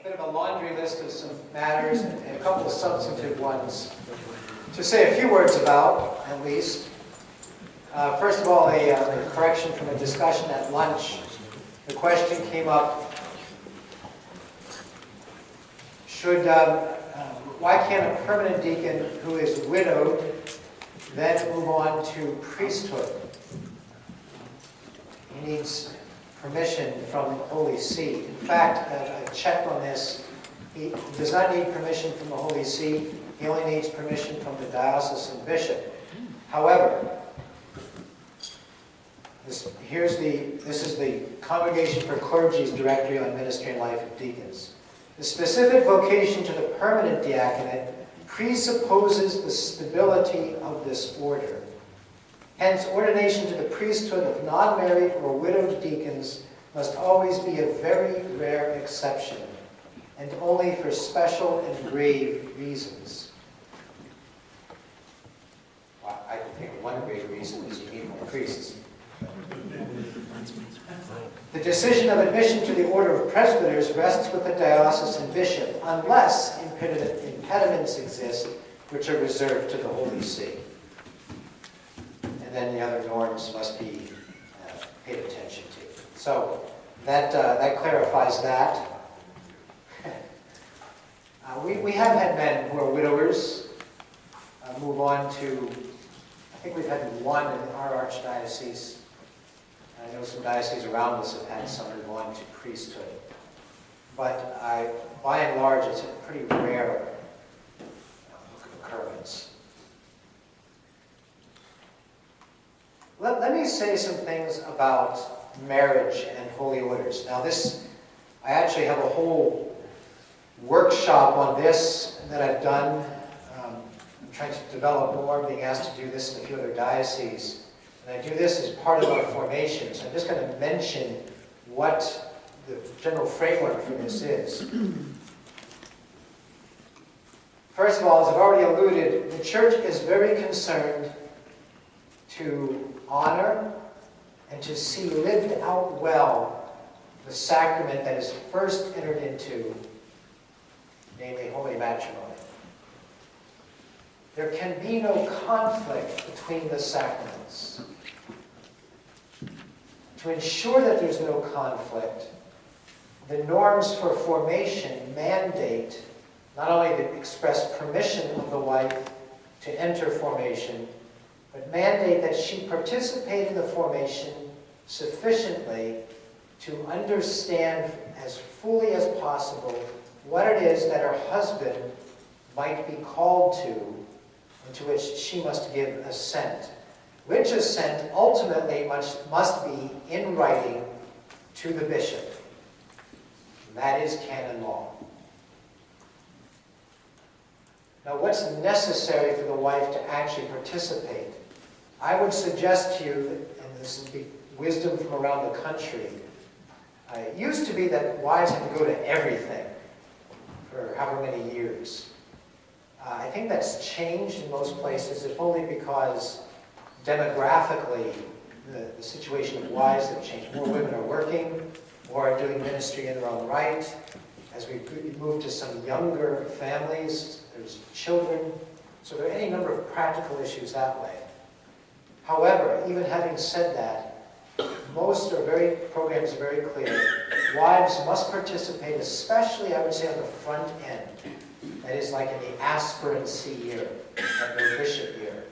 a bit of a laundry list of some matters and a couple of substantive ones to say a few words about, at least. First of all, a correction from a discussion at lunch. The question came up, why can't a permanent deacon who is widowed then move on to priesthood? He needs permission from the Holy See. In fact, I checked on this. He does not need permission from the Holy See. He only needs permission from the diocesan bishop. However, this is the Congregation for Clergy's Directory on Ministry and Life of Deacons. The specific vocation to the permanent diaconate presupposes the stability of this order. Hence, ordination to the priesthood of non-married or widowed deacons must always be a very rare exception, and only for special and grave reasons. Well, I think one grave reason is you need more priests. The decision of admission to the order of presbyters rests with the diocesan bishop, unless impediments exist which are reserved to the Holy See. And then the other norms must be paid attention to. So that clarifies that. We have had men who are widowers move on to, I think we've had one in our archdiocese. I know some dioceses around us have had some move on to priesthood. But by and large, it's a pretty rare occurrence. Let me say some things about marriage and holy orders. Now I actually have a whole workshop on this that I've done. I'm trying to develop more. I'm being asked to do this in a few other dioceses. And I do this as part of our formation. So I'm just going to mention what the general framework for this is. First of all, as I've already alluded, the Church is very concerned to honor and to see lived out well the sacrament that is first entered into, namely holy matrimony. There can be no conflict between the sacraments. To ensure that there's no conflict, the norms for formation mandate not only the express permission of the wife to enter formation, but mandate that she participate in the formation sufficiently to understand as fully as possible what it is that her husband might be called to, and to which she must give assent. Which assent ultimately must be in writing to the bishop. And that is canon law. Now, what's necessary for the wife to actually participate? I would suggest to you, and this is wisdom from around the country, it used to be that wives had to go to everything for however many years. I think that's changed in most places, if only because demographically the situation of wives have changed. More women are working, more are doing ministry in their own right. As we move to some younger families, there's children. So there are any number of practical issues that way. However, even having said that, most programs are very clear. Wives must participate, especially, I would say, on the front end. That is like in the aspirancy year, like the bishop year,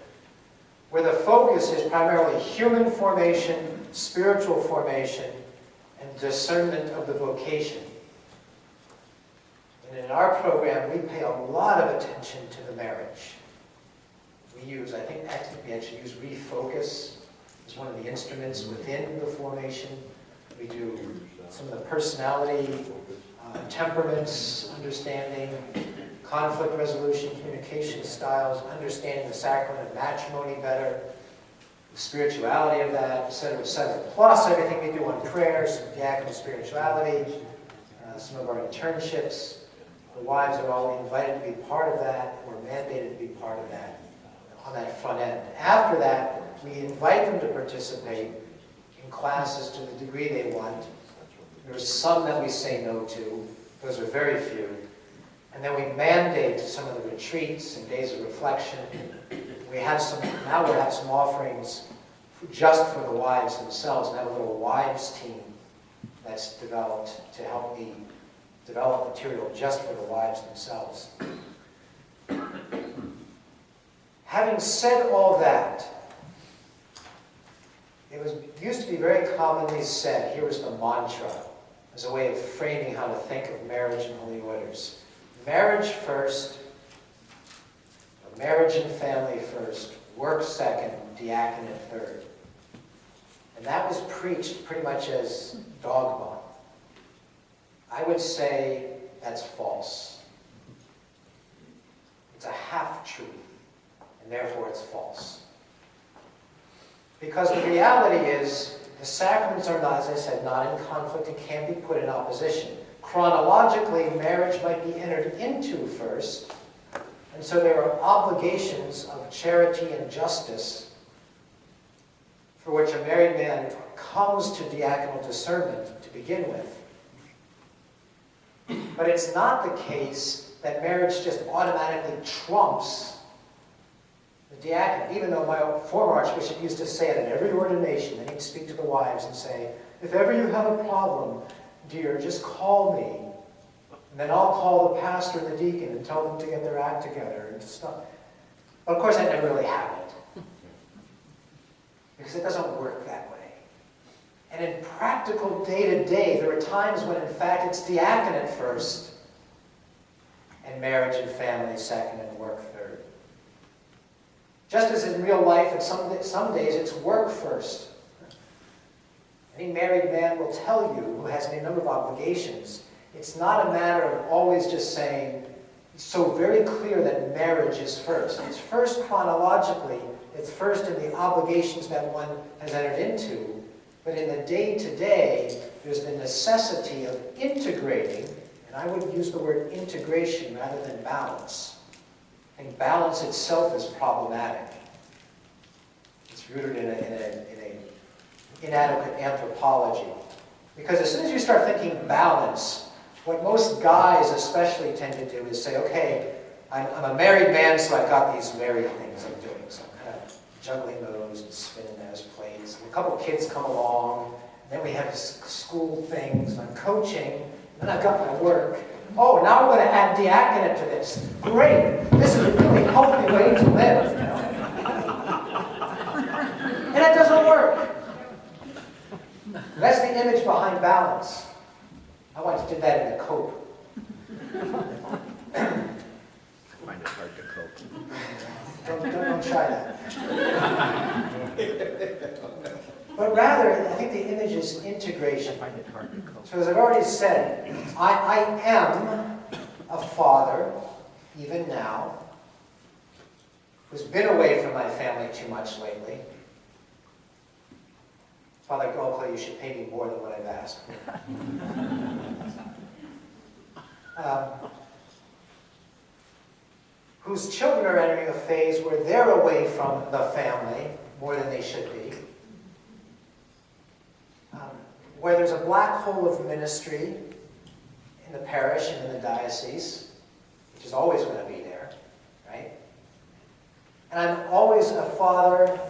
where the focus is primarily human formation, spiritual formation, and discernment of the vocation. And in our program, we pay a lot of attention to the marriage. We actually use refocus as one of the instruments within the formation. We do some of the personality, temperaments, understanding, conflict resolution, communication styles, understanding the sacrament of matrimony better, the spirituality of that, etc., etc. Plus everything we do on prayer, some diaconal spirituality, some of our internships. The wives are all invited to be part of that, or mandated to be part of that on that front end. After that, we invite them to participate in classes to the degree they want. There are some that we say no to. Those are very few. And then we mandate some of the retreats and days of reflection. Now we'll have some offerings just for the wives themselves, and have a little wives team that's developed to help me develop material just for the wives themselves. Having said all that, used to be very commonly said, here was the mantra, as a way of framing how to think of marriage and holy orders. Marriage first, or marriage and family first, work second, diaconate third. And that was preached pretty much as dogma. I would say that's false. It's a half-truth, and therefore it's false. Because the reality is, the sacraments are not, as I said, not in conflict and can't be put in opposition. Chronologically, marriage might be entered into first, and so there are obligations of charity and justice for which a married man comes to diaconal discernment to begin with. But it's not the case that marriage just automatically trumps the diaconate, even though my former archbishop used to say it at every ordination, and he'd speak to the wives and say, if ever you have a problem, dear, just call me, and then I'll call the pastor and the deacon and tell them to get their act together and to stop. But of course that never really happened, because it doesn't work that way. And in practical day-to-day, there are times when in fact it's diaconate first, and marriage and family second, and work third. Just as in real life, at some days it's work first. Any married man will tell you, who has any number of obligations, it's not a matter of always just saying, it's so very clear that marriage is first. It's first chronologically, it's first in the obligations that one has entered into, but in the day-to-day, there's the necessity of integrating, and I would use the word integration rather than balance. I think balance itself is problematic. It's rooted in an inadequate anthropology. Because as soon as you start thinking balance, what most guys especially tend to do is say, okay, I'm a married man, so I've got these married things I'm doing. So I'm kind of juggling those and spinning those plates. And a couple of kids come along, and then we have school things, and I'm coaching, and then I've got my work. Oh, now we're going to add diaconate to this. Great. This is a really healthy way to live. You know? And it doesn't work. That's the image behind balance. I once did that in a cope. I find it hard to cope. Don't try that. But rather, I think the image is integration. I find it hard to cope. So as I've already said, I am a father, even now, who's been away from my family too much lately. Father Golko, you should pay me more than what I've asked. Whose children are entering a phase where they're away from the family more than they should be. Where there's a black hole of ministry in the parish and in the diocese, which is always going to be there, right? And I'm always a father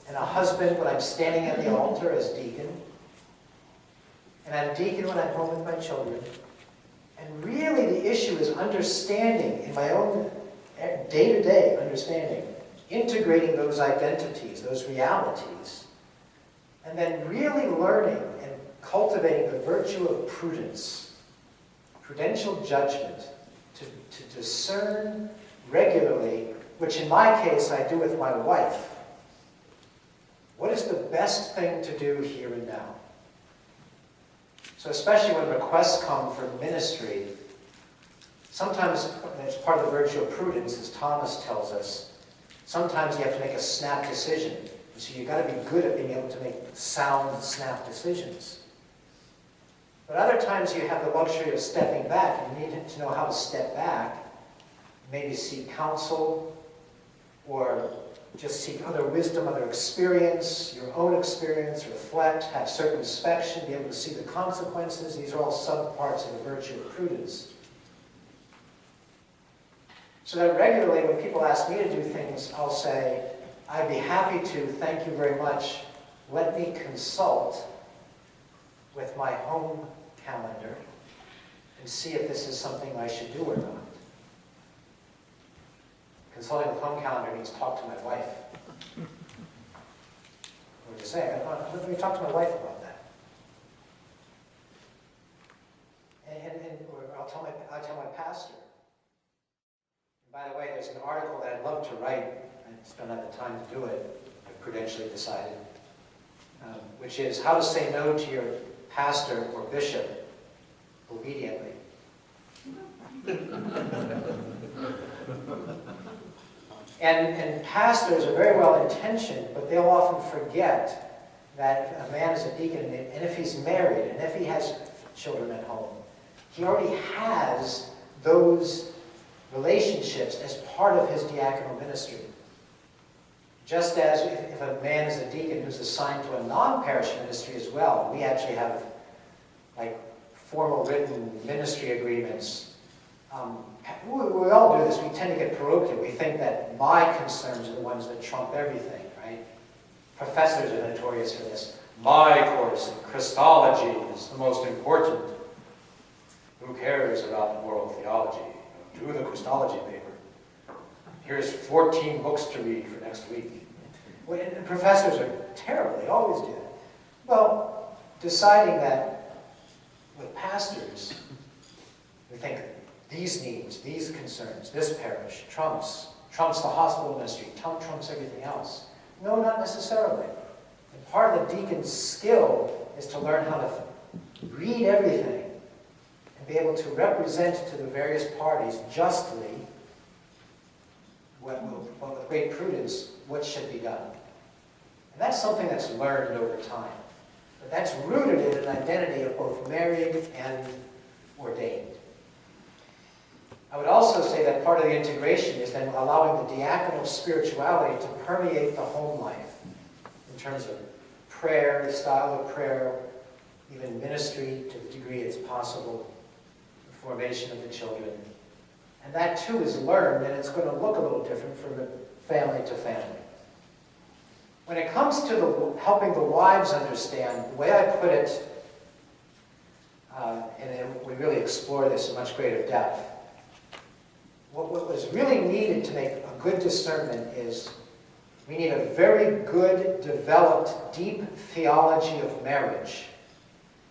and a husband when I'm standing at the altar as deacon. And I'm deacon when I'm home with my children. And really the issue is understanding, in my own day-to-day understanding, integrating those identities, those realities, and then really learning and cultivating the virtue of prudence, prudential judgment, to discern regularly, which in my case I do with my wife. What is the best thing to do here and now? So especially when requests come for ministry, sometimes, as part of the virtue of prudence, as Thomas tells us, sometimes you have to make a snap decision. And so you've got to be good at being able to make sound, snap decisions. But other times you have the luxury of stepping back, and you need to know how to step back, maybe seek counsel, or just seek other wisdom, other experience, your own experience, reflect, have circumspection, be able to see the consequences. These are all subparts of the virtue of prudence. So that regularly when people ask me to do things, I'll say, I'd be happy to, thank you very much. Let me consult with my home calendar and see if this is something I should do or not. Consulting with home calendar means talk to my wife. Or just say, let me talk to my wife about that. Or I'll tell my pastor. And by the way, there's an article that I'd love to write. I just don't have the time to do it. I've prudentially decided. Which is how to say no to your pastor or bishop obediently. And pastors are very well intentioned, but they'll often forget that if a man is a deacon, and if he's married, and if he has children at home, he already has those relationships as part of his diaconal ministry. Just as if a man is a deacon who's assigned to a non-parish ministry as well, we actually have like formal written ministry agreements. We all do this. We tend to get parochial. We think that my concerns are the ones that trump everything, right? Professors are notorious for this. My course in Christology is the most important. Who cares about moral theology? Do the Christology paper. Here's 14 books to read for next week. And professors are terrible. They always do that. Well, deciding that with pastors, we think these needs, these concerns, this parish trumps the hospital ministry, trumps everything else. No, not necessarily. And part of the deacon's skill is to learn how to read everything and be able to represent to the various parties justly, with great prudence, what should be done. And that's something that's learned over time. But that's rooted in an identity of both married and ordained. I would also say that part of the integration is then allowing the diaconal spirituality to permeate the home life in terms of prayer, the style of prayer, even ministry to the degree it's possible, the formation of the children. And that too is learned, and it's going to look a little different from family to family. When it comes to helping the wives understand, the way I put it, and we really explore this in much greater depth, what was really needed to make a good discernment is we need a very good, developed, deep theology of marriage.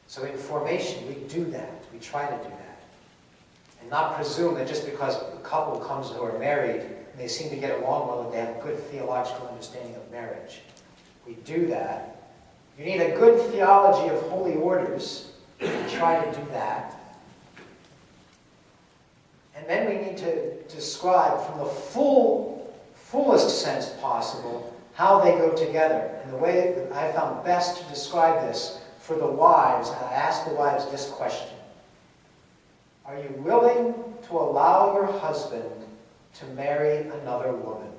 So in formation, we do that. We try to do that. And not presume that just because a couple comes who are married, and they seem to get along well, that they have a good theological understanding of marriage. We do that. You need a good theology of holy orders. We try to do that. And then we need to describe from the fullest sense possible how they go together. And the way that I found best to describe this for the wives, and I asked the wives this question: are you willing to allow your husband to marry another woman?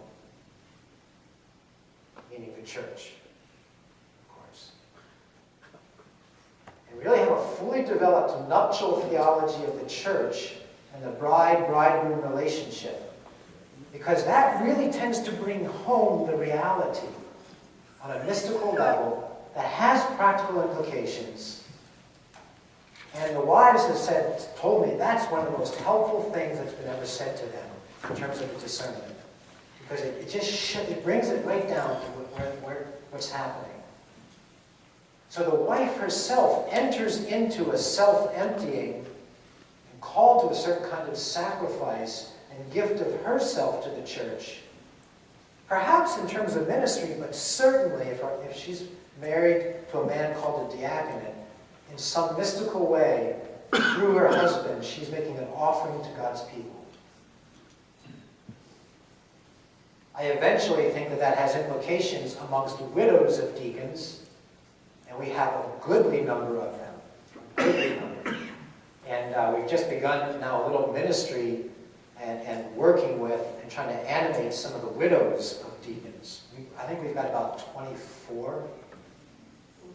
Meaning the church, of course. And really have a fully developed nuptial theology of the church and the bride-bridegroom relationship. Because that really tends to bring home the reality on a mystical level that has practical implications. And the wives have told me that's one of the most helpful things that's been ever said to them in terms of discernment. Because it brings it right down to what's happening. So the wife herself enters into a self-emptying, called to a certain kind of sacrifice and gift of herself to the church. Perhaps in terms of ministry, but certainly if she's married to a man called a diaconate, in some mystical way, through her husband, she's making an offering to God's people. I eventually think that has implications amongst widows of deacons, and we have a goodly number of them. A goodly number. And we've just begun now a little ministry and working with and trying to animate some of the widows of deacons. I think we've got about 24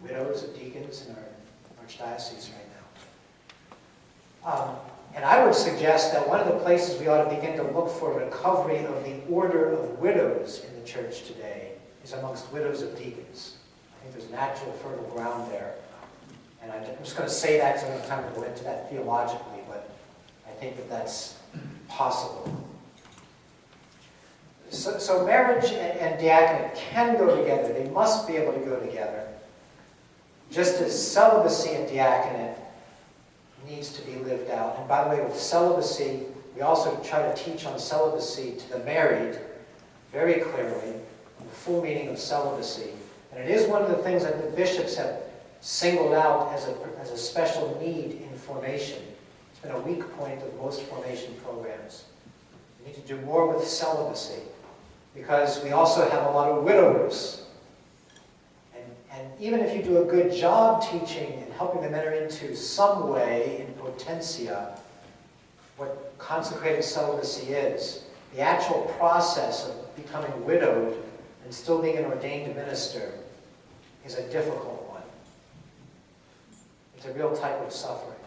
widows of deacons in our archdiocese right now. And I would suggest that one of the places we ought to begin to look for recovery of the order of widows in the church today is amongst widows of deacons. I think there's natural fertile ground there. And I'm just going to say that because I don't have time to go into that theologically, but I think that that's possible. So marriage and diaconate can go together. They must be able to go together. Just as celibacy and diaconate needs to be lived out. And by the way, with celibacy, we also try to teach on celibacy to the married very clearly, the full meaning of celibacy. And it is one of the things that the bishops have singled out as a special need in formation. It's been a weak point of most formation programs. We need to do more with celibacy because we also have a lot of widowers. And even if you do a good job teaching and helping them enter into some way in potentia what consecrated celibacy is, the actual process of becoming widowed and still being an ordained minister is a difficult one. It's a real type of suffering.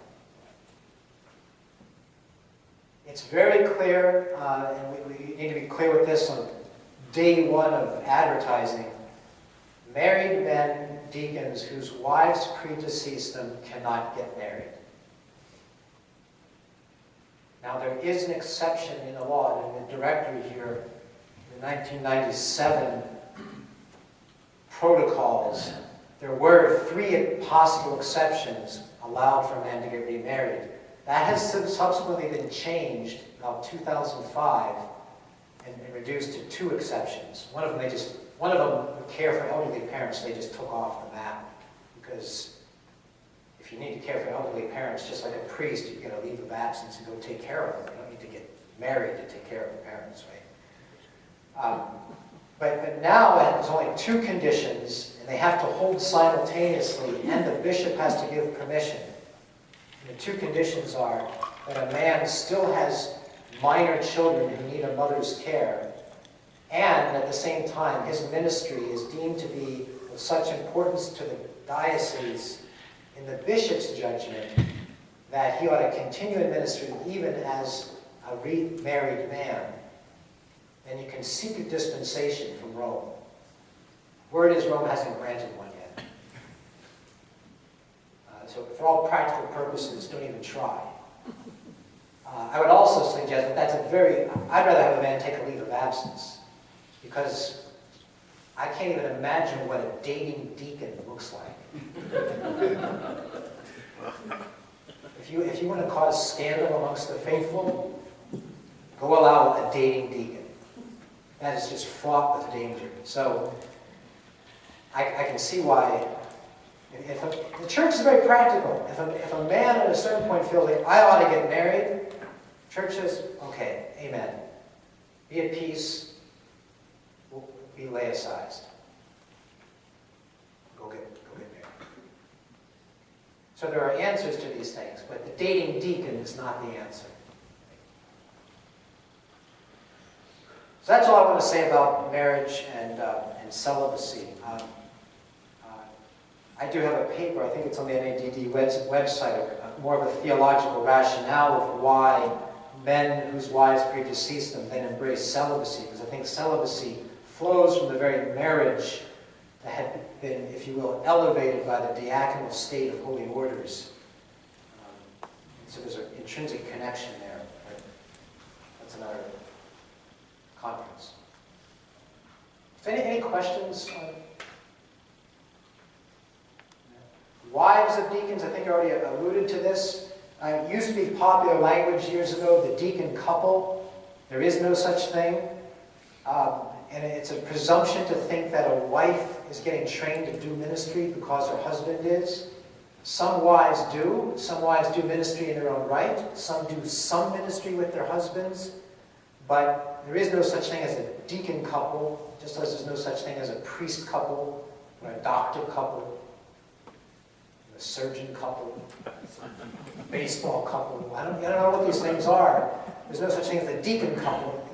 It's very clear, and we need to be clear with this on day one of advertising, married men, deacons, whose wives predeceased them cannot get married. Now there is an exception in the law, in the directory here, in the 1997 protocols, there were 3 possible exceptions allowed for men to get remarried. That has subsequently been changed about 2005 and reduced to 2 exceptions. One of them would care for elderly parents, they just took off the map. Because if you need to care for elderly parents, just like a priest, you get a leave of absence and go take care of them. You don't need to get married to take care of the parents, right? But now there's only 2 conditions, and they have to hold simultaneously, and the bishop has to give permission. And the 2 conditions are that a man still has minor children who need a mother's care, and at the same time, his ministry is deemed to be of such importance to the diocese in the bishop's judgment that he ought to continue in ministry even as a remarried man. And you can seek a dispensation from Rome. Word is Rome hasn't granted one yet. So for all practical purposes, don't even try. I would also suggest that I'd rather have a man take a leave of absence, because I can't even imagine what a dating deacon looks like. If you want to cause scandal amongst the faithful, go allow a dating deacon. That is just fraught with danger. So I can see why. The church is very practical. If a man at a certain point feels like, I ought to get married, church says, okay, amen. Be at peace. Be laicized. Go get married. So there are answers to these things, but the dating deacon is not the answer. So that's all I want to say about marriage and celibacy. I do have a paper, I think it's on the NADD website, more of a theological rationale of why men whose wives predeceased them then embrace celibacy, because I think celibacy flows from the very marriage that had been, if you will, elevated by the diaconal state of holy orders. So there's an intrinsic connection there. But that's another conference. So any questions on wives of deacons? I think I already alluded to this. It used to be popular language years ago, the deacon couple. There is no such thing. And it's a presumption to think that a wife is getting trained to do ministry because her husband is. Some wives do. Some wives do ministry in their own right. Some do some ministry with their husbands. But there is no such thing as a deacon couple, just as there's no such thing as a priest couple, or a doctor couple, a surgeon couple, a baseball couple. I don't know what these things are. There's no such thing as a deacon couple.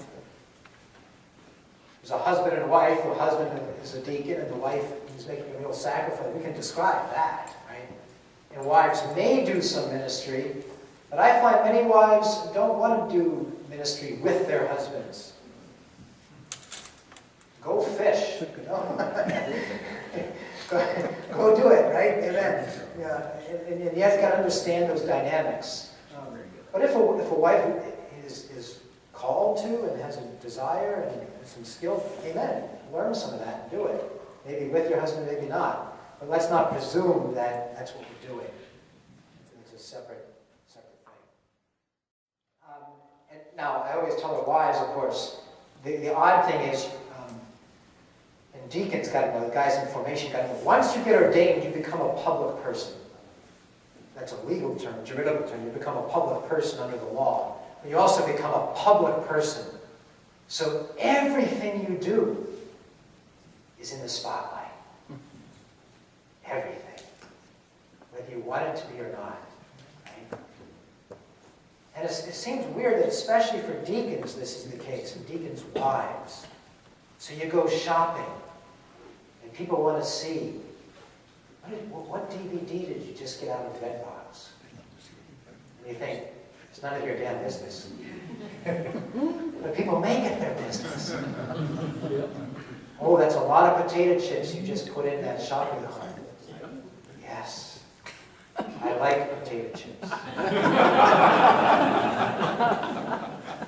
There's a husband and a wife. The husband is a deacon, and the wife is making a real sacrifice. We can describe that, right? And wives may do some ministry, but I find many wives don't want to do ministry with their husbands. Go fish, you know? go do it, right? Amen. Yeah, and you have got to understand those dynamics. But if a wife is called to and has a desire and some skill, amen. Learn some of that and do it. Maybe with your husband, maybe not. But let's not presume that that's what we're doing. It's a separate thing. And now, I always tell the wives, of course, the odd thing is, and deacons got to know, the guys in formation got to know, once you get ordained, you become a public person. That's a legal term, juridical term. You become a public person under the law. But you also become a public person. So everything you do is in the spotlight. Everything. Whether you want it to be or not. Right? And it seems weird that especially for deacons this is the case, and deacons' wives. So you go shopping, and people want to see, what DVD did you just get out of Redbox? And you think, it's none of your damn business. But people make it their business. Oh, that's a lot of potato chips you just put in that shopping cart. Yes, I like potato chips.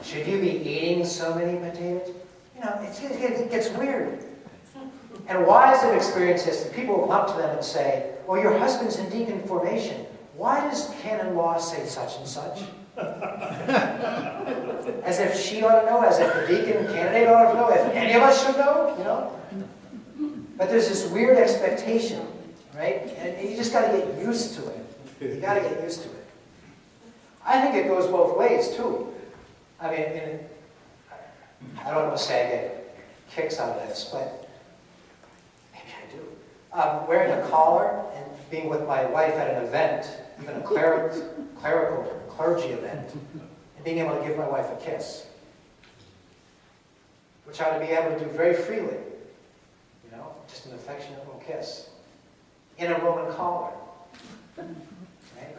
Should you be eating so many potatoes? You know, it gets weird. And wives have experienced this. People will come up to them and say, well, your husband's in deacon formation. Why does canon law say such and such? As if she ought to know, as if the deacon candidate ought to know, if any of us should know, you know? But there's this weird expectation, right? And you just got to get used to it. You got to get used to it. I think it goes both ways, too. I mean, I don't want to say I get kicks out of this, but maybe I do. Wearing a collar and being with my wife at an event, even a clergy event, and being able to give my wife a kiss, which I ought to be able to do very freely, you know, just an affectionate little kiss, in a Roman collar, right?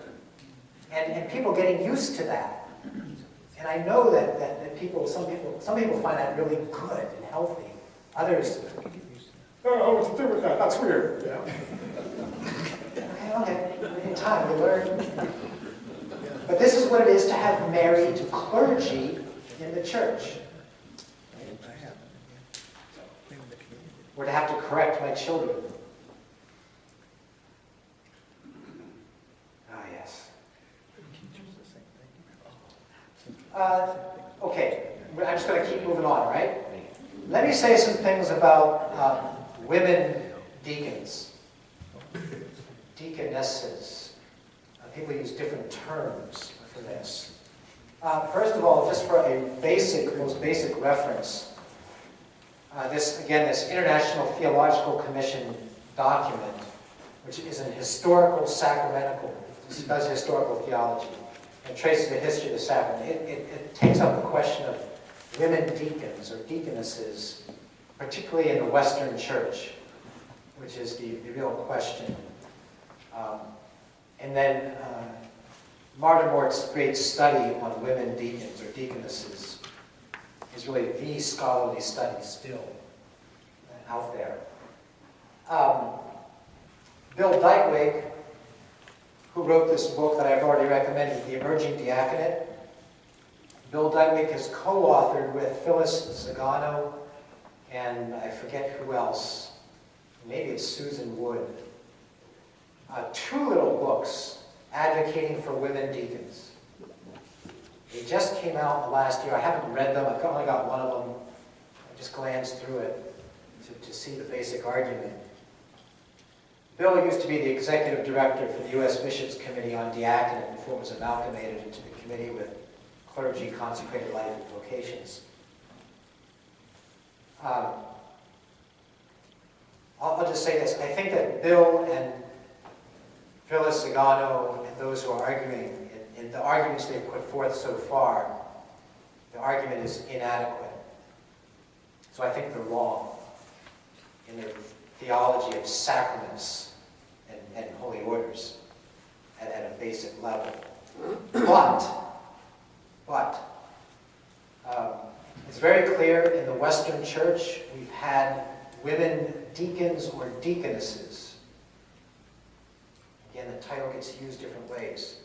And people getting used to that. And I know that some people find that really good and healthy. Others, oh, what's to do with that? That's weird. You know? Okay. In time, we learn. But this is what it is to have married clergy in the church. Or to have to correct my children. Ah, yes. Okay, I'm just going to keep moving on, right? Let me say some things about women deacons, deaconesses. People use different terms for this. First of all, just for a most basic reference, this International Theological Commission document, which is an historical sacramental, does historical theology, and traces the history of the sacrament. It takes up the question of women deacons or deaconesses, particularly in the Western Church, which is the real question. And then Martin Mort's great study on women deacons or deaconesses is really the scholarly study still out there. Bill Dykwig, who wrote this book that I've already recommended, The Emerging Diaconate. Bill Dykwig has co-authored with Phyllis Zagano and I forget who else. Maybe it's Susan Wood. 2 little books advocating for women deacons. They just came out in the last year. I haven't read them. I've only got one of them. I just glanced through it to see the basic argument. Bill used to be the executive director for the U.S. Bishops' Committee on Diaconate before it was amalgamated into the Committee with Clergy, Consecrated Life, and Vocations. I'll just say this. I think that Bill and Phyllis Zagano and those who are arguing, in the arguments they've put forth so far, the argument is inadequate. So I think they're wrong in their theology of sacraments and holy orders at a basic level. But it's very clear in the Western Church we've had women deacons or deaconesses. Again, the title gets used different ways.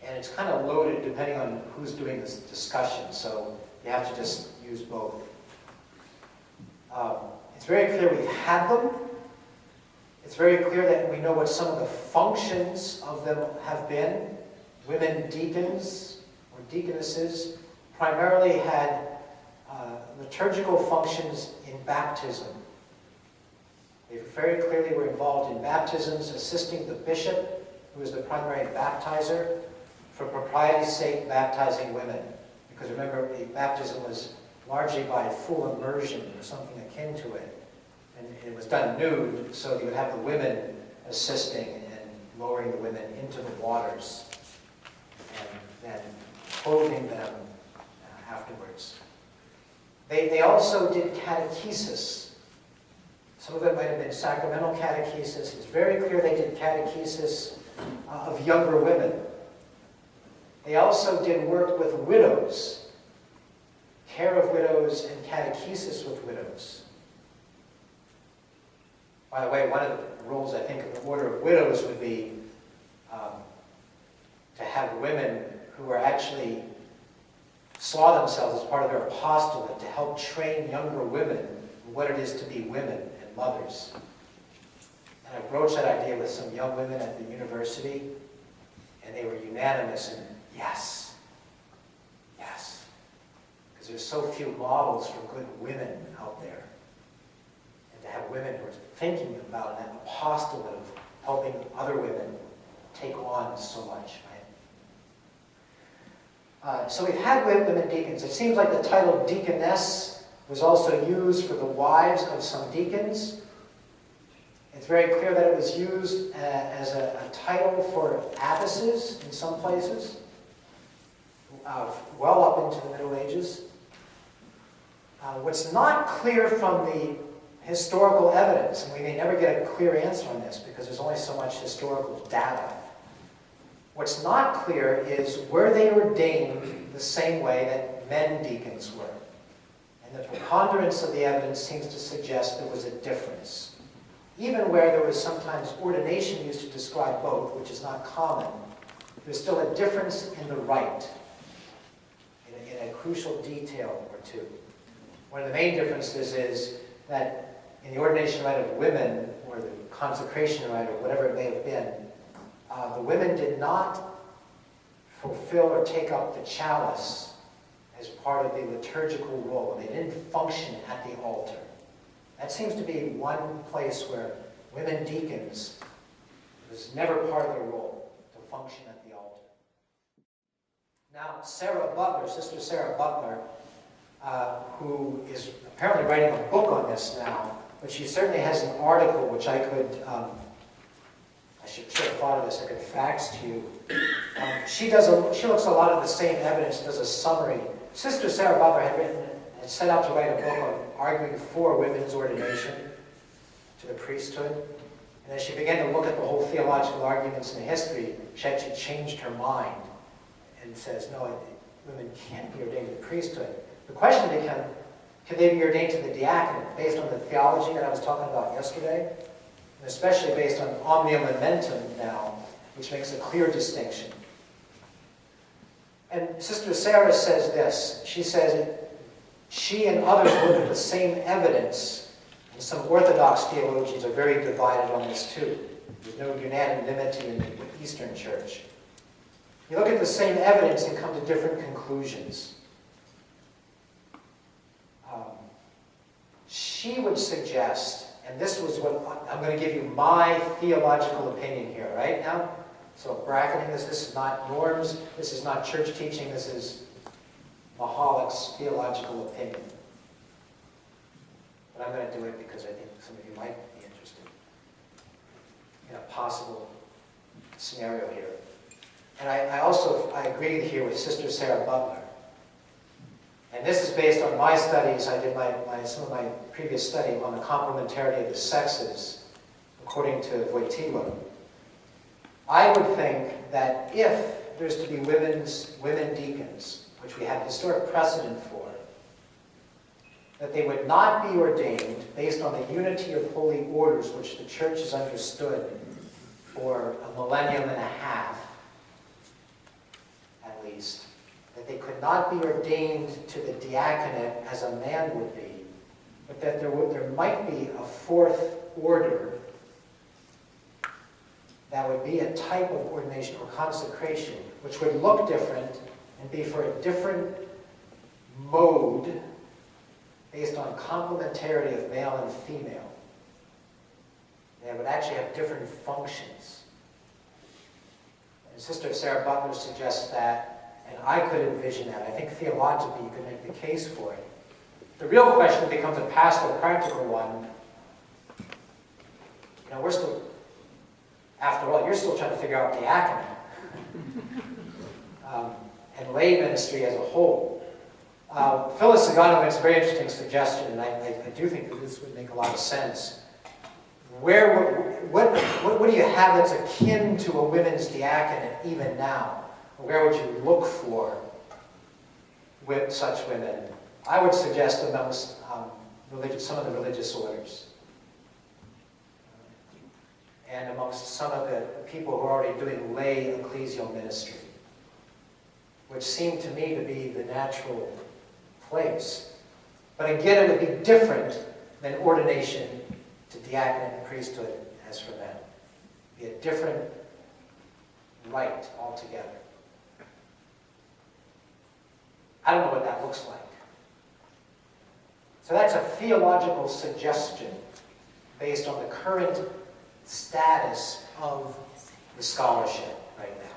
And it's kind of loaded depending on who's doing this discussion, so you have to just use both. It's very clear we've had them. It's very clear that we know what some of the functions of them have been. Women deacons or deaconesses primarily had liturgical functions in baptism. They very clearly were involved in baptisms, assisting the bishop, who was the primary baptizer, for propriety's sake, baptizing women. Because remember, the baptism was largely by full immersion or something akin to it. And it was done nude, so you would have the women assisting and lowering the women into the waters and then clothing them afterwards. They also did catechesis. Some of it might have been sacramental catechesis. It's very clear they did catechesis of younger women. They also did work with widows, care of widows and catechesis with widows. By the way, one of the roles, I think, of the order of widows would be to have women who are actually saw themselves as part of their apostolate to help train younger women in what it is to be women and mothers. And I broached that idea with some young women at the university, and they were unanimous in yes, yes. Because there's so few models for good women out there. And to have women who are thinking about an apostolate of helping other women take on so much, right? So we've had women deacons. It seems like the title deaconess was also used for the wives of some deacons. It's very clear that it was used as a title for abbesses in some places, well up into the Middle Ages. What's not clear from the historical evidence, and we may never get a clear answer on this because there's only so much historical data. What's not clear is, were they ordained the same way that men deacons were? And the preponderance of the evidence seems to suggest there was a difference. Even where there was sometimes ordination used to describe both, which is not common, there's still a difference in the rite, in a crucial detail or two. One of the main differences is that in the ordination rite of women, or the consecration rite, or whatever it may have been, the women did not fulfill or take up the chalice as part of the liturgical role. They didn't function at the altar. That seems to be one place where women deacons, it was never part of their role to function at the altar. Now, Sarah Butler, Sister Sarah Butler, who is apparently writing a book on this now, but she certainly has an article which I could, I should have thought of this, I could fax to you. She looks a lot at the same evidence, does a summary. Sister Sarah Butler had set out to write a book on arguing for women's ordination to the priesthood. And as she began to look at the whole theological arguments in the history, she actually changed her mind and says, no, women can't be ordained to the priesthood. The question becomes, can they be ordained to the diaconate based on the theology that I was talking about yesterday? And especially based on omnium momentum now, which makes a clear distinction. And Sister Sarah says this. She says she and others look at the same evidence, and some Orthodox theologians are very divided on this too. There's no unanimity in the Eastern Church. You look at the same evidence and come to different conclusions. She would suggest, and this was what, I'm going to give you my theological opinion here, right now? So bracketing this is not norms, this is not church teaching, this is Mahalik's theological opinion. But I'm going to do it because I think some of you might be interested in a possible scenario here. And I agree here with Sister Sarah Butler. And this is based on my studies. I did some of my previous study on the complementarity of the sexes, according to Wojtyla. I would think that if there's to be women deacons, which we have historic precedent for, that they would not be ordained based on the unity of holy orders, which the church has understood for a millennium and a half, at least, that they could not be ordained to the diaconate as a man would be, but that there might be a fourth order that would be a type of ordination or consecration, which would look different and be for a different mode based on complementarity of male and female. They would actually have different functions. And Sister Sarah Butler suggests that, and I could envision that. I think theologically you could make the case for it. The real question becomes a pastoral, practical one. You know, we're still, after all, you're still trying to figure out diaconate and lay ministry as a whole. Phyllis Sagano makes a very interesting suggestion, and I do think that this would make a lot of sense. What do you have that's akin to a women's diaconate even now? Where would you look for with such women? I would suggest amongst some of the religious orders. And amongst some of the people who are already doing lay ecclesial ministry, which seemed to me to be the natural place. But again, it would be different than ordination to diaconate and priesthood as for men. It would be a different rite altogether. I don't know what that looks like. So that's a theological suggestion based on the current status of the scholarship right now.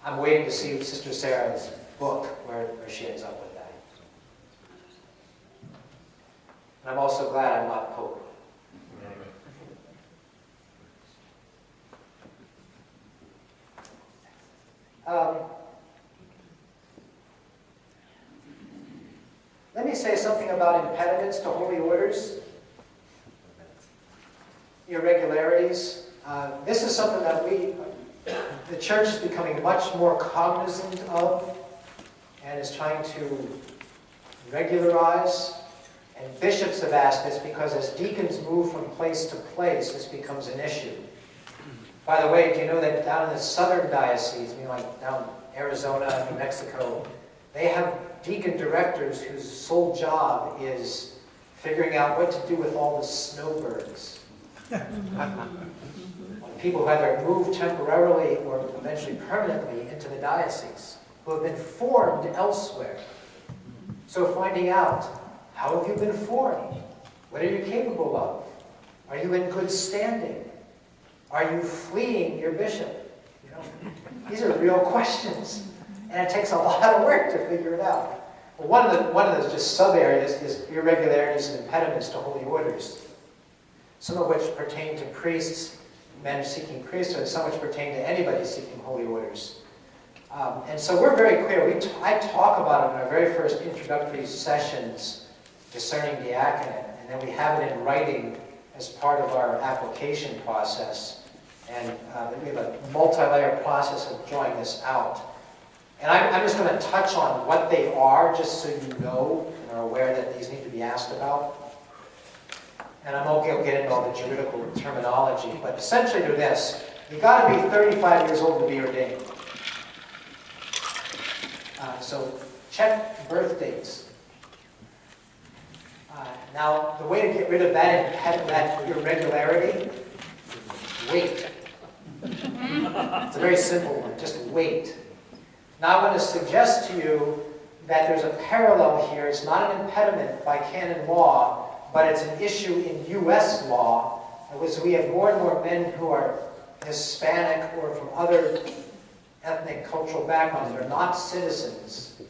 I'm waiting to see Sister Sarah's book, where she ends up with that. And I'm also glad I'm not Pope. Let me say something about impediments to holy orders, irregularities. This is something that the church is becoming much more cognizant of and is trying to regularize. And bishops have asked this because as deacons move from place to place, this becomes an issue. By the way, do you know that down in the southern diocese, like down Arizona, New Mexico, they have deacon directors whose sole job is figuring out what to do with all the snowbirds. People who either move temporarily or eventually permanently into the diocese, who have been formed elsewhere. So finding out, how have you been formed? What are you capable of? Are you in good standing? Are you fleeing your bishop? These are real questions. And it takes a lot of work to figure it out. Well, one of those just sub-areas is irregularities and impediments to holy orders. Some of which pertain to priests, men seeking priesthood, some which pertain to anybody seeking holy orders. And so we're very clear. I talk about it in our very first introductory sessions discerning diaconate, and then we have it in writing as part of our application process. And we have a multi-layer process of drawing this out. And I'm just going to touch on what they are, just so you know and are aware that these need to be asked about. And I won't get into all the juridical terminology, but essentially they're this. You've got to be 35 years old to be ordained. So check birth dates. Now, the way to get rid of that irregularity, wait. It's a very simple one, just wait. Now I'm going to suggest to you that there's a parallel here. It's not an impediment by canon law, but it's an issue in U.S. law. Because we have more and more men who are Hispanic or from other ethnic cultural backgrounds. They're not citizens.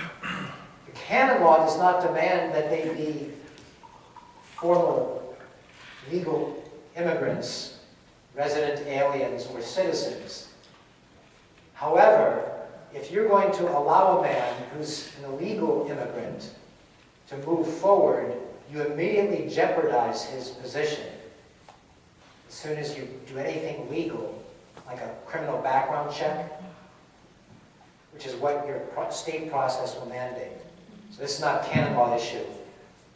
The canon law does not demand that they be formal, legal immigrants, resident aliens, or citizens. However, if you're going to allow a man who's an illegal immigrant to move forward, you immediately jeopardize his position. As soon as you do anything legal, like a criminal background check, which is what your state process will mandate. So this is not a canon law issue.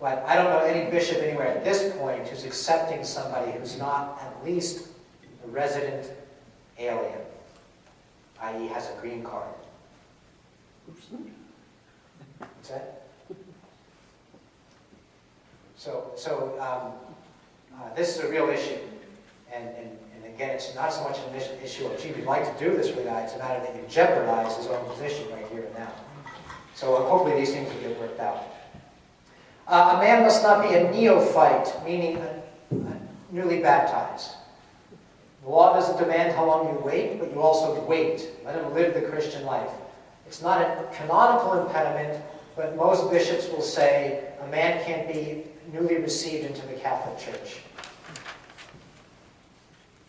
But I don't know any bishop anywhere at this point who's accepting somebody who's not at least a resident alien, i.e. has a green card. What's that? So this is a real issue. And again, it's not so much an issue of, gee, we'd like to do this for the guy. It's a matter that you jeopardize his own position right here and now. So hopefully these things will get worked out. A man must not be a neophyte, meaning newly baptized. The law doesn't demand how long you wait, but you also wait. Let him live the Christian life. It's not a canonical impediment, but most bishops will say a man can't be newly received into the Catholic Church.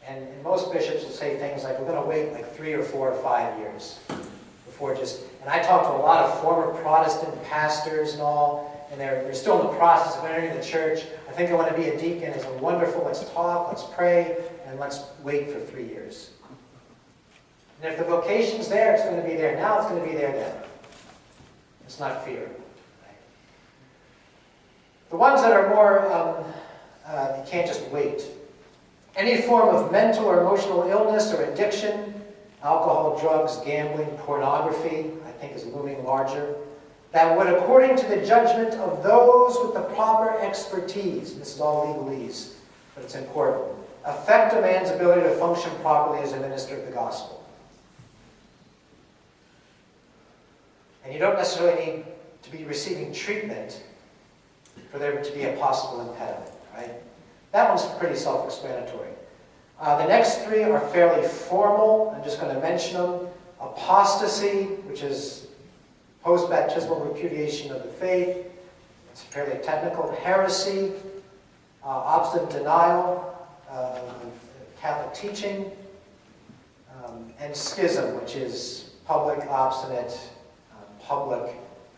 And most bishops will say things like, we're going to wait like 3 or 4 or 5 years before just... And I talk to a lot of former Protestant pastors and all, and they're still in the process of entering the church. I think I want to be a deacon. It's wonderful. Let's talk, let's pray, and let's wait for 3 years. And if the vocation's there, it's going to be there now, it's going to be there then. It's not fear. Right? The ones that are more, you can't just wait. Any form of mental or emotional illness or addiction, alcohol, drugs, gambling, pornography, I think is looming larger, that would, according to the judgment of those with the proper expertise, this is all legalese, but it's important, affect a man's ability to function properly as a minister of the gospel. And you don't necessarily need to be receiving treatment for there to be a possible impediment, right? That one's pretty self-explanatory. The next 3 are fairly formal. I'm just going to mention them. Apostasy, which is post-baptismal repudiation of the faith. It's fairly technical. Heresy, obstinate denial of Catholic teaching. And schism, which is public, obstinate, public,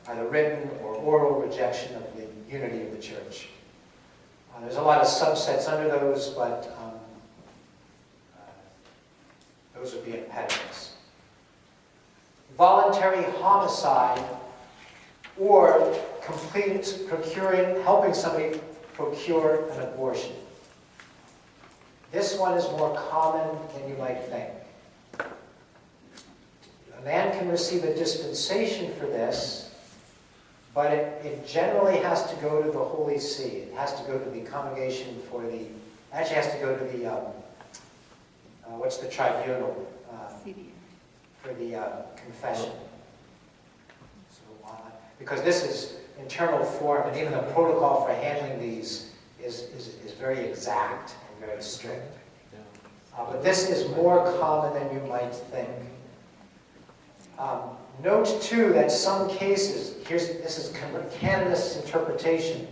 either written or oral rejection of the unity of the church. There's a lot of subsets under those, but those would be impediments. Voluntary homicide, or helping somebody procure an abortion. This one is more common than you might think. A man can receive a dispensation for this, but it generally has to go to the Holy See. It has to go to the congregation for the... Actually has to go to the... what's the tribunal? For the confession. So, because this is internal form, and even the protocol for handling these is very exact and very strict. But this is more common than you might think. Note, too, that some cases, this is canonist's interpretation,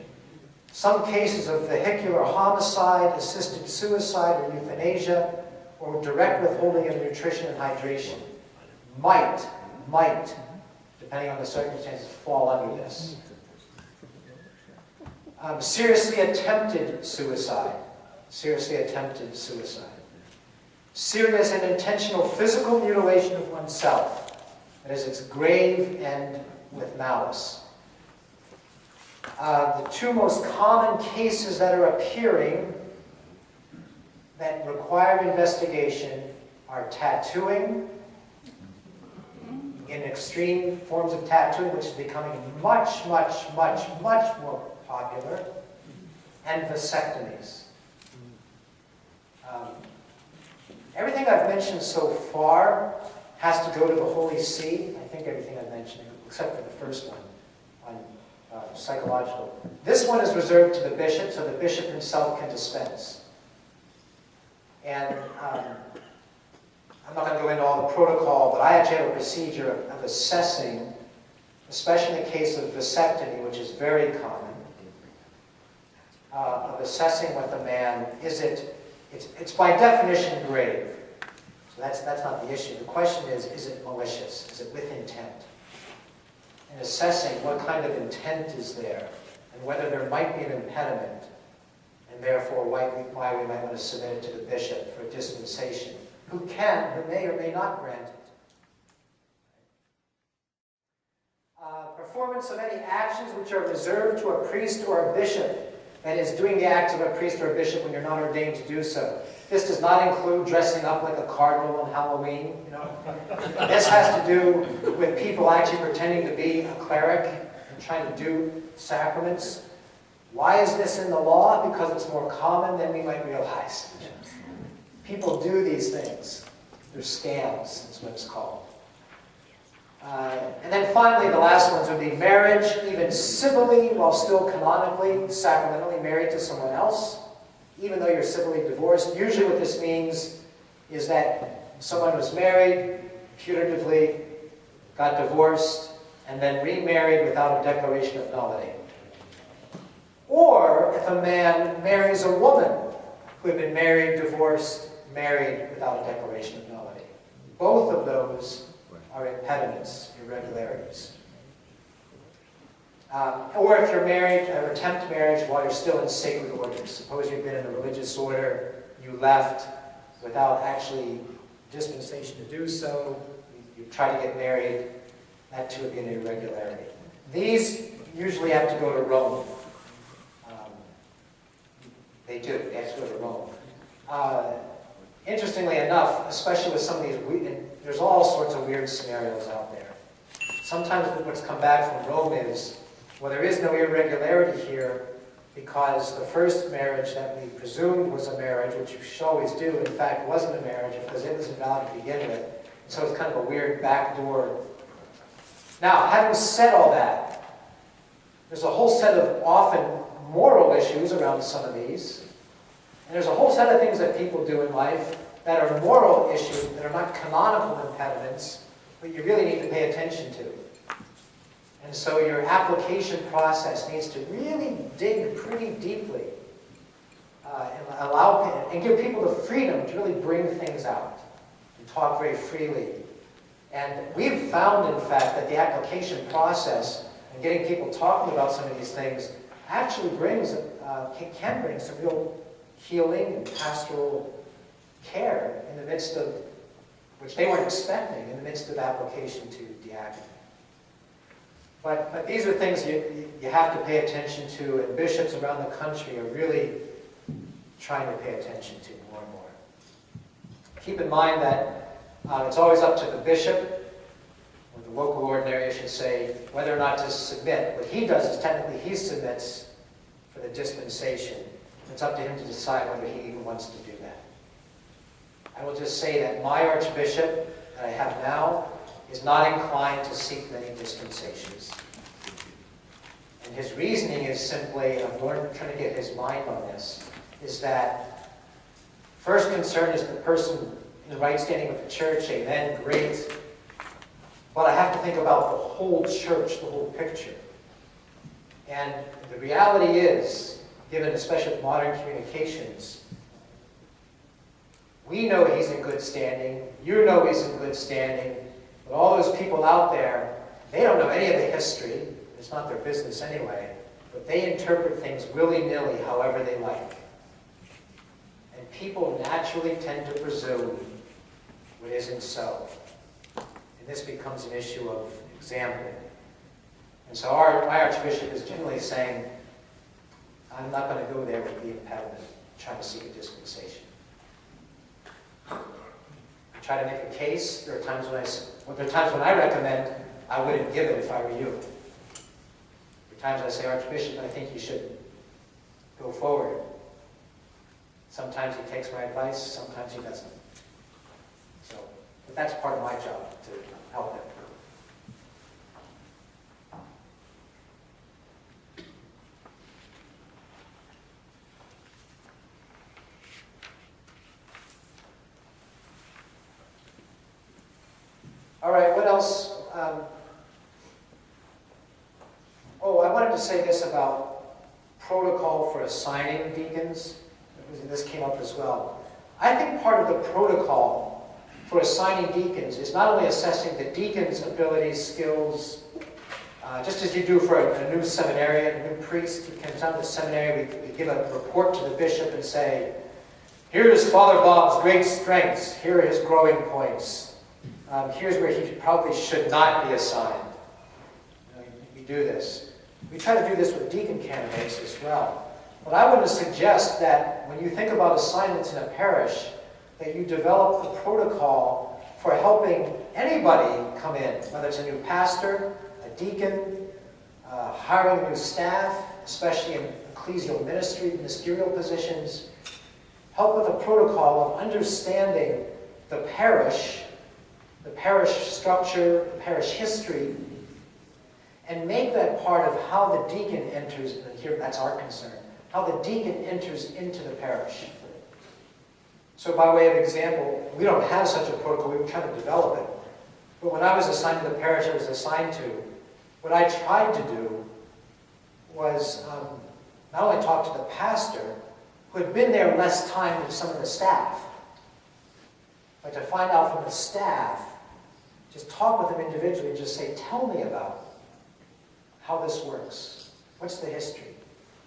some cases of vehicular homicide, assisted suicide, or euthanasia, or direct withholding of nutrition and hydration might, depending on the circumstances, fall under this. Seriously attempted suicide. Serious and intentional physical mutilation of oneself. That is, it's grave and with malice. The 2 most common cases that are appearing that require investigation are tattooing, in extreme forms of tattooing, which is becoming much more popular, and vasectomies. Everything I've mentioned so far has to go to the Holy See. I think everything I've mentioned, except for the first one, on psychological. This one is reserved to the bishop, so the bishop himself can dispense. And I'm not going to go into all the protocol, but I actually have a procedure of assessing, especially in the case of vasectomy, which is very common, of assessing with a man, it's by definition grave. So that's not the issue. The question is it malicious? Is it with intent? And assessing what kind of intent is there, and whether there might be an impediment, and therefore why we might want to submit it to the bishop for a dispensation, who may or may not grant it. Performance of any actions which are reserved to a priest or a bishop, that is, doing the acts of a priest or a bishop when you're not ordained to do so. This does not include dressing up like a cardinal on Halloween. This has to do with people actually pretending to be a cleric and trying to do sacraments. Why is this in the law? Because it's more common than we might realize. People do these things. They're scams, that's what it's called. And then finally, the last ones would be marriage, even civilly while still canonically, sacramentally married to someone else, even though you're civilly divorced. Usually what this means is that someone was married, putatively got divorced, and then remarried without a declaration of nullity. Or if a man marries a woman who had been married, divorced, married without a declaration of nullity. Both of those are impediments, irregularities. Or if you're married or attempt marriage while you're still in sacred orders. Suppose you've been in a religious order, you left without actually dispensation to do so, you try to get married, that too would be an irregularity. These usually have to go to Rome. They do, they have to go to Rome. Interestingly enough, especially with some of these, there's all sorts of weird scenarios out there. Sometimes what's come back from Rome is, well, there is no irregularity here because the first marriage that we presumed was a marriage, which you should always do, in fact wasn't a marriage because it was invalid to begin with. So it's kind of a weird backdoor. Now, having said all that, there's a whole set of often moral issues around some of these. And there's a whole set of things that people do in life that are moral issues, that are not canonical impediments, but you really need to pay attention to. And so your application process needs to really dig pretty deeply and give people the freedom to really bring things out and talk very freely. And we've found, in fact, that the application process and getting people talking about some of these things actually can bring some real healing and pastoral care in the midst of, which they weren't expecting, in the midst of application to diaconate. But these are things you have to pay attention to, and bishops around the country are really trying to pay attention to more and more. Keep in mind that it's always up to the bishop, or the local ordinary, I should say, whether or not to submit. What he does is technically he submits for the dispensation. It's up to him to decide whether he even wants to do that. I will just say that my archbishop that I have now is not inclined to seek many dispensations. And his reasoning is simply, I'm trying to get his mind on this, is that first concern is the person in the right standing with the church, amen, great. But I have to think about the whole church, the whole picture. And the reality is, given especially with modern communications, we know he's in good standing, you know he's in good standing, but all those people out there, they don't know any of the history, it's not their business anyway, but they interpret things willy-nilly however they like. And people naturally tend to presume what isn't so. And this becomes an issue of example. And so my archbishop is generally saying, I'm not going to go there with the impediment, trying to seek a dispensation. I try to make a case. There are times when I recommend I wouldn't give it if I were you. There are times I say, Archbishop, I think you should go forward. Sometimes he takes my advice, sometimes he doesn't. But that's part of my job, to help him. All right, what else? I wanted to say this about protocol for assigning deacons. This came up as well. I think part of the protocol for assigning deacons is not only assessing the deacon's abilities, skills, just as you do for a new seminarian, a new priest who comes out of the seminary, we give a report to the bishop and say, here is Father Bob's great strengths, here are his growing points. Here's where he probably should not be assigned. We do this. We try to do this with deacon candidates as well. But I would suggest that when you think about assignments in a parish, that you develop a protocol for helping anybody come in, whether it's a new pastor, a deacon, hiring a new staff, especially in ecclesial ministry, ministerial positions. Help with a protocol of understanding the parish structure, the parish history, and make that part of how the deacon enters, and here that's our concern, how the deacon enters into the parish. So by way of example, we don't have such a protocol, we were trying to develop it. But when I was assigned to the parish I was assigned to, what I tried to do was not only talk to the pastor, who had been there less time than some of the staff, but to find out from the staff, just talk with them individually and just say, tell me about how this works. What's the history?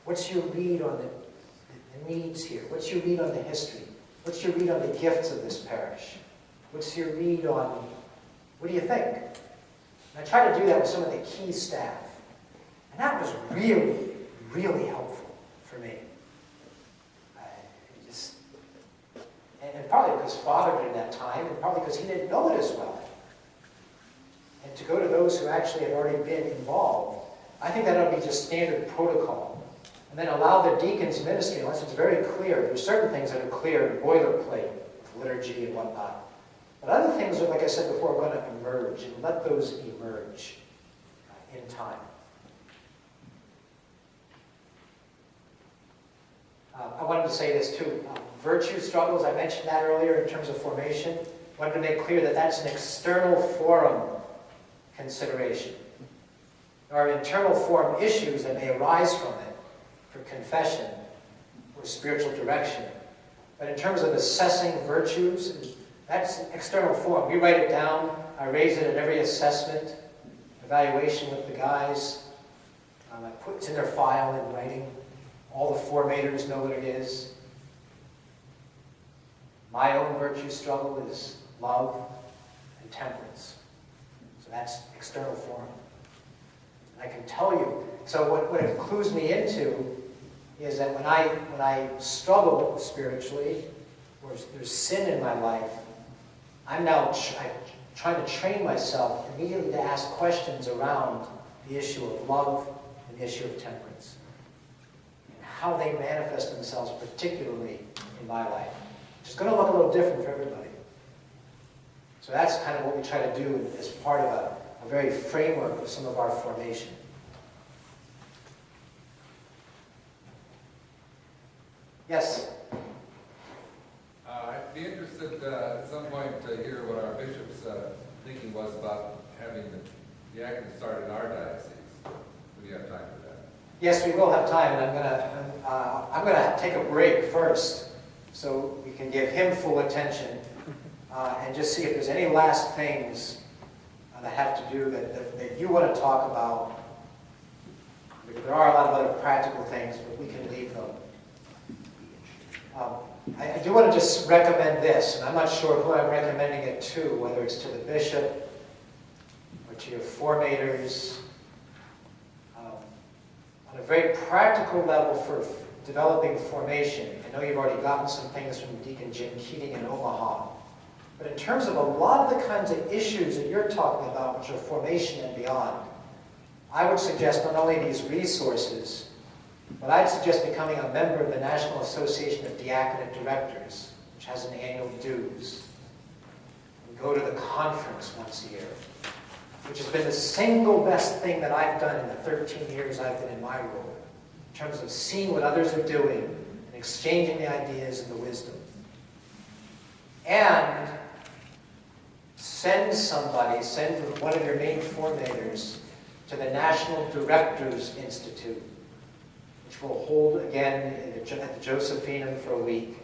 What's your read on the needs here? What's your read on the history? What's your read on the gifts of this parish? What's your read on, what do you think? And I try to do that with some of the key staff. And that was really, really helpful for me. And probably because Father did that time, and probably because he didn't know it as well. And to go to those who actually had already been involved, I think that ought to be just standard protocol. And then allow the deacon's ministry, unless it's very clear. There are certain things that are clear, boilerplate, with liturgy and whatnot. But other things are, like I said before, are going to emerge, and let those emerge in time. I wanted to say this too. Virtue struggles, I mentioned that earlier in terms of formation. I wanted to make clear that that's an external forum consideration. There are internal forum issues that may arise from it for confession or spiritual direction. But in terms of assessing virtues, that's external forum. We write it down. I raise it at every assessment, evaluation with the guys. It's in their file in writing. All the formators know what it is. My own virtue struggle is love and temperance. So that's external forum. And I can tell you, so what it clues me into is that when I struggle spiritually, or there's sin in my life, I'm now trying to train myself immediately to ask questions around the issue of love and the issue of temperance. How they manifest themselves, particularly in my life. It's going to look a little different for everybody. So that's kind of what we try to do as part of a very framework of some of our formation. Yes? I'd be interested at some point to hear what our bishop's thinking was about having the diaconate start in our diocese. Do you have time for that? Yes, we will have time, and I'm gonna take a break first, so we can give him full attention, and just see if there's any last things that have to do that you want to talk about. Because there are a lot of other practical things, but we can leave them. I do want to just recommend this, and I'm not sure who I'm recommending it to, whether it's to the bishop or to your formators. On a very practical level for developing formation, I know you've already gotten some things from Deacon Jim Keating in Omaha, but in terms of a lot of the kinds of issues that you're talking about, which are formation and beyond, I would suggest not only these resources, but I'd suggest becoming a member of the National Association of Diaconate Directors, which has an annual dues, and go to the conference once a year, which has been the single best thing that I've done in the 13 years I've been in my role, in terms of seeing what others are doing and exchanging the ideas and the wisdom. And send one of your main formators to the National Directors Institute, which will hold again at the Josephinum for a week.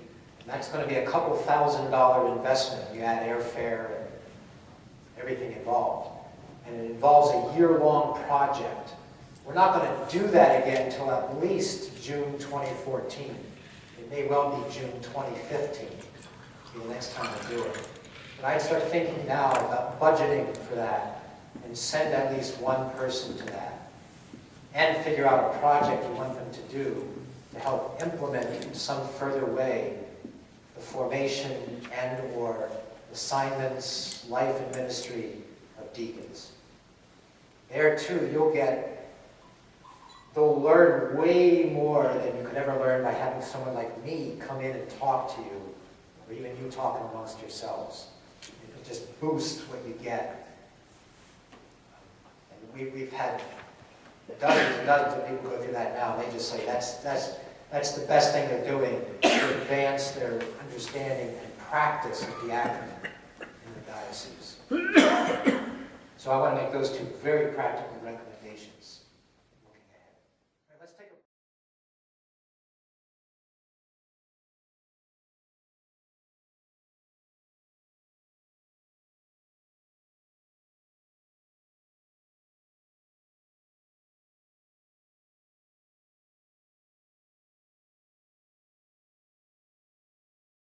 And that's going to be a couple $1,000 investment. You add airfare and everything involved. And it involves a year-long project. We're not going to do that again until at least June 2014. It may well be June 2015, be the next time we do it. But I'd start thinking now about budgeting for that and send at least one person to that. And figure out a project you want them to do to help implement in some further way the formation and or assignments, life and ministry of deacons. There too, they'll learn way more than you could ever learn by having someone like me come in and talk to you, or even you talking amongst yourselves. It'll just boost what you get. And we've had dozens and dozens of people go through that now, and they just say that's the best thing they're doing to advance their understanding and practice of diaconate in the diocese. So I want to make those two very practical recommendations.